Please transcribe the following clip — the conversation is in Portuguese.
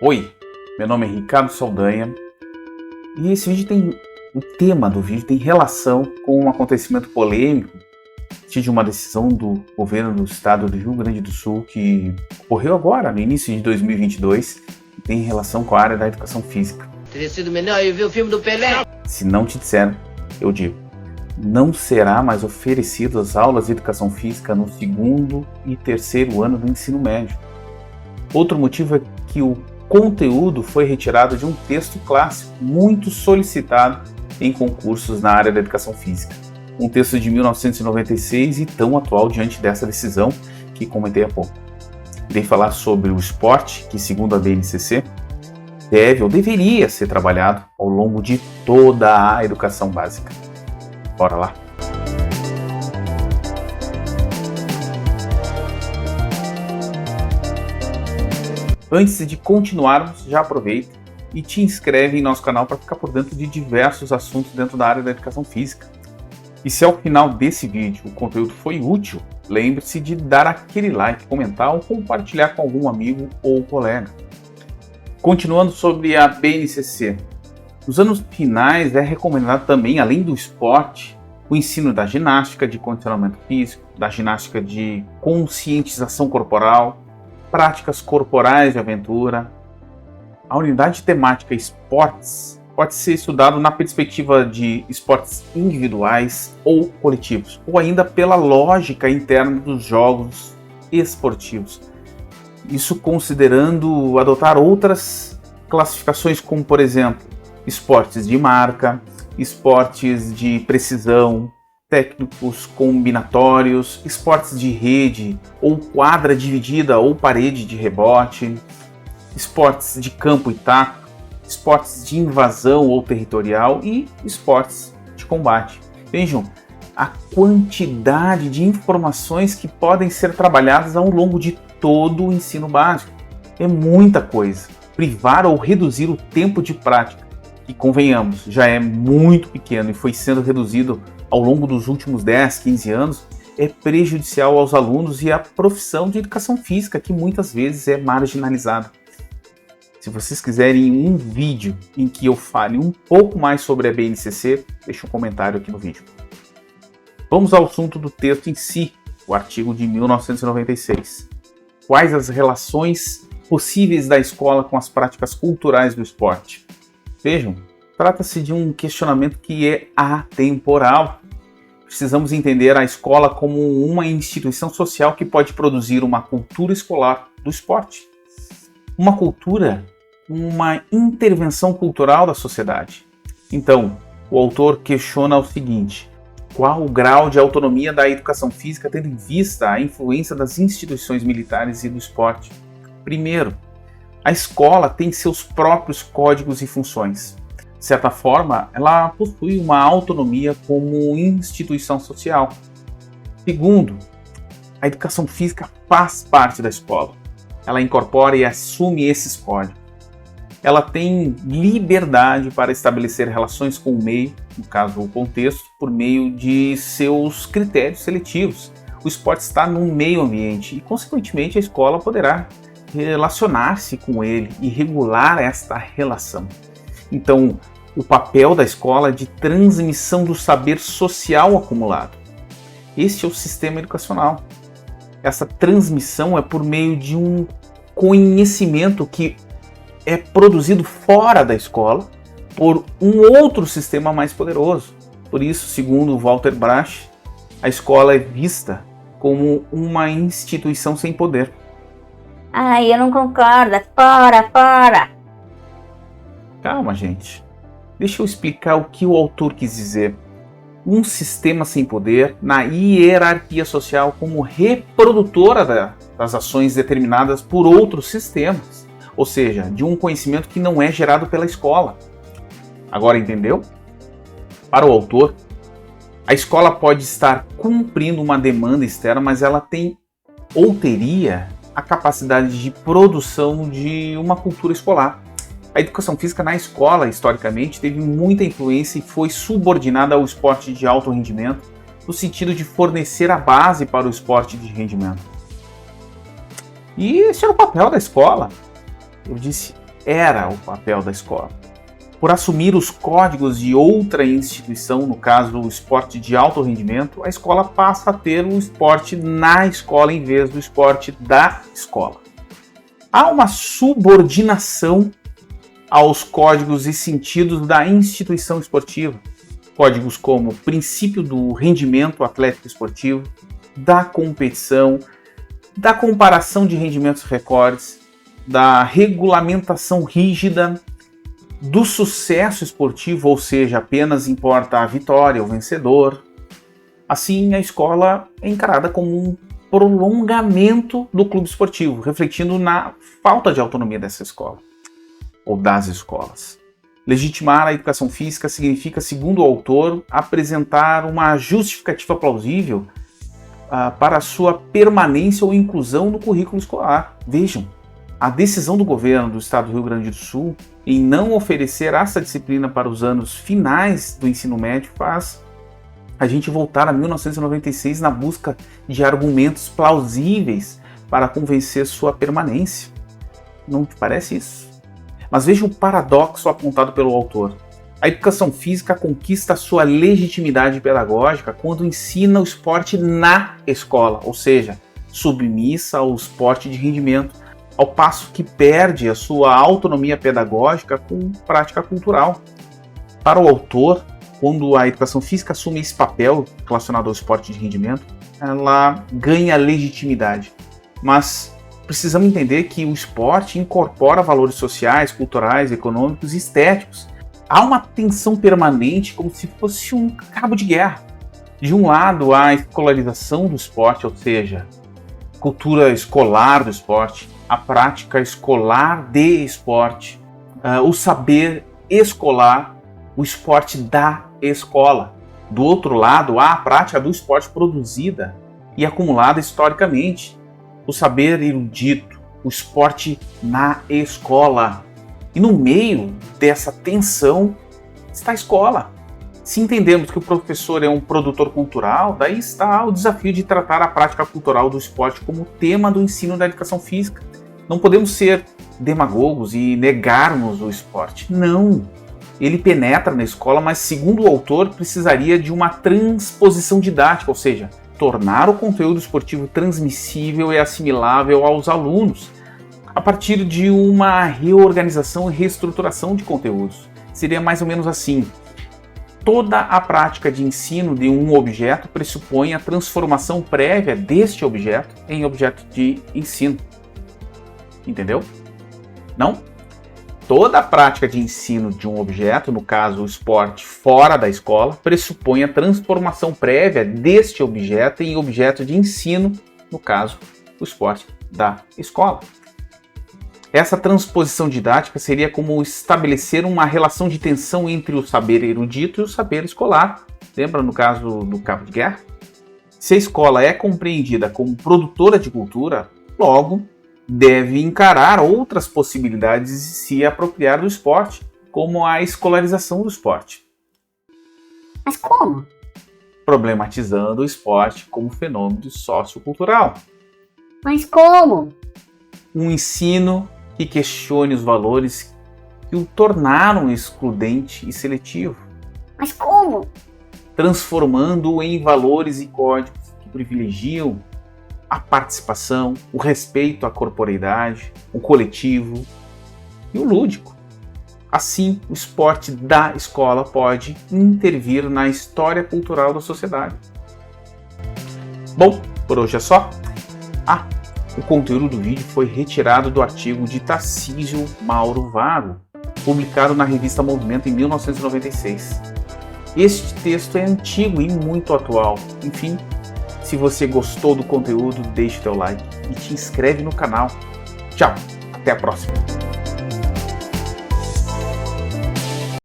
Oi, meu nome é Ricardo Saldanha e o tema do vídeo tem relação com um acontecimento polêmico de uma decisão do governo do estado do Rio Grande do Sul que ocorreu agora, no início de 2022, e tem relação com a área da educação física. Teria sido melhor eu ver o filme do Pelé. Se não te disseram, eu digo. Não será mais oferecido as aulas de educação física no segundo e terceiro ano do ensino médio. Outro motivo é que o conteúdo foi retirado de um texto clássico muito solicitado em concursos na área da educação física. Um texto de 1996 e tão atual diante dessa decisão que comentei há pouco. Irei falar sobre o esporte, que segundo a BNCC, deve ou deveria ser trabalhado ao longo de toda a educação básica. Bora lá! Antes de continuarmos, já aproveita e te inscreve em nosso canal para ficar por dentro de diversos assuntos dentro da área da educação física. E se ao final desse vídeo o conteúdo foi útil, lembre-se de dar aquele like, comentar ou compartilhar com algum amigo ou colega. Continuando sobre a BNCC, nos anos finais é recomendado também, além do esporte, o ensino da ginástica de condicionamento físico, da ginástica de conscientização corporal, práticas corporais de aventura. A unidade temática esportes pode ser estudado na perspectiva de esportes individuais ou coletivos, ou ainda pela lógica interna dos jogos esportivos. Isso considerando adotar outras classificações como, por exemplo, esportes de marca, esportes de precisão, técnicos combinatórios, esportes de rede ou quadra dividida ou parede de rebote, esportes de campo e taco, esportes de invasão ou territorial e esportes de combate. Vejam a quantidade de informações que podem ser trabalhadas ao longo de todo o ensino básico. É muita coisa. Privar ou reduzir o tempo de prática, que convenhamos, já é muito pequeno e foi sendo reduzido ao longo dos últimos 10, 15 anos, é prejudicial aos alunos e à profissão de educação física, que muitas vezes é marginalizada. Se vocês quiserem um vídeo em que eu fale um pouco mais sobre a BNCC, deixa um comentário aqui no vídeo. Vamos ao assunto do texto em si, o artigo de 1996. Quais as relações possíveis da escola com as práticas culturais do esporte? Vejam, trata-se de um questionamento que é atemporal. Precisamos entender a escola como uma instituição social que pode produzir uma cultura escolar do esporte. Uma cultura, uma intervenção cultural da sociedade. Então, o autor questiona o seguinte: qual o grau de autonomia da educação física tendo em vista a influência das instituições militares e do esporte? Primeiro, a escola tem seus próprios códigos e funções. De certa forma, ela possui uma autonomia como instituição social. Segundo, a educação física faz parte da escola. Ela incorpora e assume esses códigos. Ela tem liberdade para estabelecer relações com o meio, no caso o contexto, por meio de seus critérios seletivos. O esporte está num meio ambiente e, consequentemente, a escola poderá relacionar-se com ele e regular esta relação. Então, o papel da escola é de transmissão do saber social acumulado. Este é o sistema educacional. Essa transmissão é por meio de um conhecimento que é produzido fora da escola por um outro sistema mais poderoso. Por isso, segundo Walter Brasch, a escola é vista como uma instituição sem poder. Ai, eu não concordo. Fora! Calma, gente. Deixa eu explicar o que o autor quis dizer. Um sistema sem poder na hierarquia social como reprodutora das ações determinadas por outros sistemas. Ou seja, de um conhecimento que não é gerado pela escola. Agora entendeu? Para o autor, a escola pode estar cumprindo uma demanda externa, mas ela tem ou teria a capacidade de produção de uma cultura escolar. A educação física na escola, historicamente, teve muita influência e foi subordinada ao esporte de alto rendimento, no sentido de fornecer a base para o esporte de rendimento. E esse era o papel da escola. Eu disse era o papel da escola. Por assumir os códigos de outra instituição, no caso o esporte de alto rendimento, a escola passa a ter o esporte na escola em vez do esporte da escola. Há uma subordinação aos códigos e sentidos da instituição esportiva. Códigos como o princípio do rendimento atlético esportivo, da competição, da comparação de rendimentos recordes, da regulamentação rígida, do sucesso esportivo, ou seja, apenas importa a vitória, o vencedor. Assim, a escola é encarada como um prolongamento do clube esportivo, refletindo na falta de autonomia dessa escola, ou das escolas. Legitimar a educação física significa, segundo o autor, apresentar uma justificativa plausível para a sua permanência ou inclusão no currículo escolar. Vejam, a decisão do governo do estado do Rio Grande do Sul em não oferecer essa disciplina para os anos finais do ensino médio faz a gente voltar a 1996 na busca de argumentos plausíveis para convencer sua permanência. Não te parece isso? Mas veja o paradoxo apontado pelo autor. A educação física conquista sua legitimidade pedagógica quando ensina o esporte na escola, ou seja, submissa ao esporte de rendimento, ao passo que perde a sua autonomia pedagógica com prática cultural. Para o autor, quando a educação física assume esse papel relacionado ao esporte de rendimento, ela ganha legitimidade. Mas precisamos entender que o esporte incorpora valores sociais, culturais, econômicos e estéticos. Há uma tensão permanente, como se fosse um cabo de guerra. De um lado, há a escolarização do esporte, ou seja, cultura escolar do esporte, a prática escolar de esporte, o saber escolar, o esporte da escola. Do outro lado, há a prática do esporte produzida e acumulada historicamente, o saber erudito, o esporte na escola. E no meio dessa tensão está a escola. Se entendemos que o professor é um produtor cultural, daí está o desafio de tratar a prática cultural do esporte como tema do ensino da educação física. Não podemos ser demagogos e negarmos o esporte. Não. Ele penetra na escola, mas segundo o autor, precisaria de uma transposição didática, ou seja, tornar o conteúdo esportivo transmissível e assimilável aos alunos, a partir de uma reorganização e reestruturação de conteúdos. Seria mais ou menos assim. Toda a prática de ensino de um objeto pressupõe a transformação prévia deste objeto em objeto de ensino. Entendeu? Não? Toda a prática de ensino de um objeto, no caso o esporte fora da escola, pressupõe a transformação prévia deste objeto em objeto de ensino, no caso o esporte da escola. Essa transposição didática seria como estabelecer uma relação de tensão entre o saber erudito e o saber escolar. Lembra no caso do cabo de guerra? Se a escola é compreendida como produtora de cultura, logo deve encarar outras possibilidades e se apropriar do esporte, como a escolarização do esporte. Mas como? Problematizando o esporte como fenômeno sociocultural. Mas como? Um ensino que questione os valores que o tornaram excludente e seletivo. Mas como? Transformando-o em valores e códigos que privilegiam a participação, o respeito à corporeidade, o coletivo e o lúdico. Assim, o esporte da escola pode intervir na história cultural da sociedade. Bom, por hoje é só. O conteúdo do vídeo foi retirado do artigo de Tarcísio Mauro Vago, publicado na revista Movimento em 1996. Este texto é antigo e muito atual. Enfim, se você gostou do conteúdo, deixe teu like e te inscreve no canal. Tchau, até a próxima!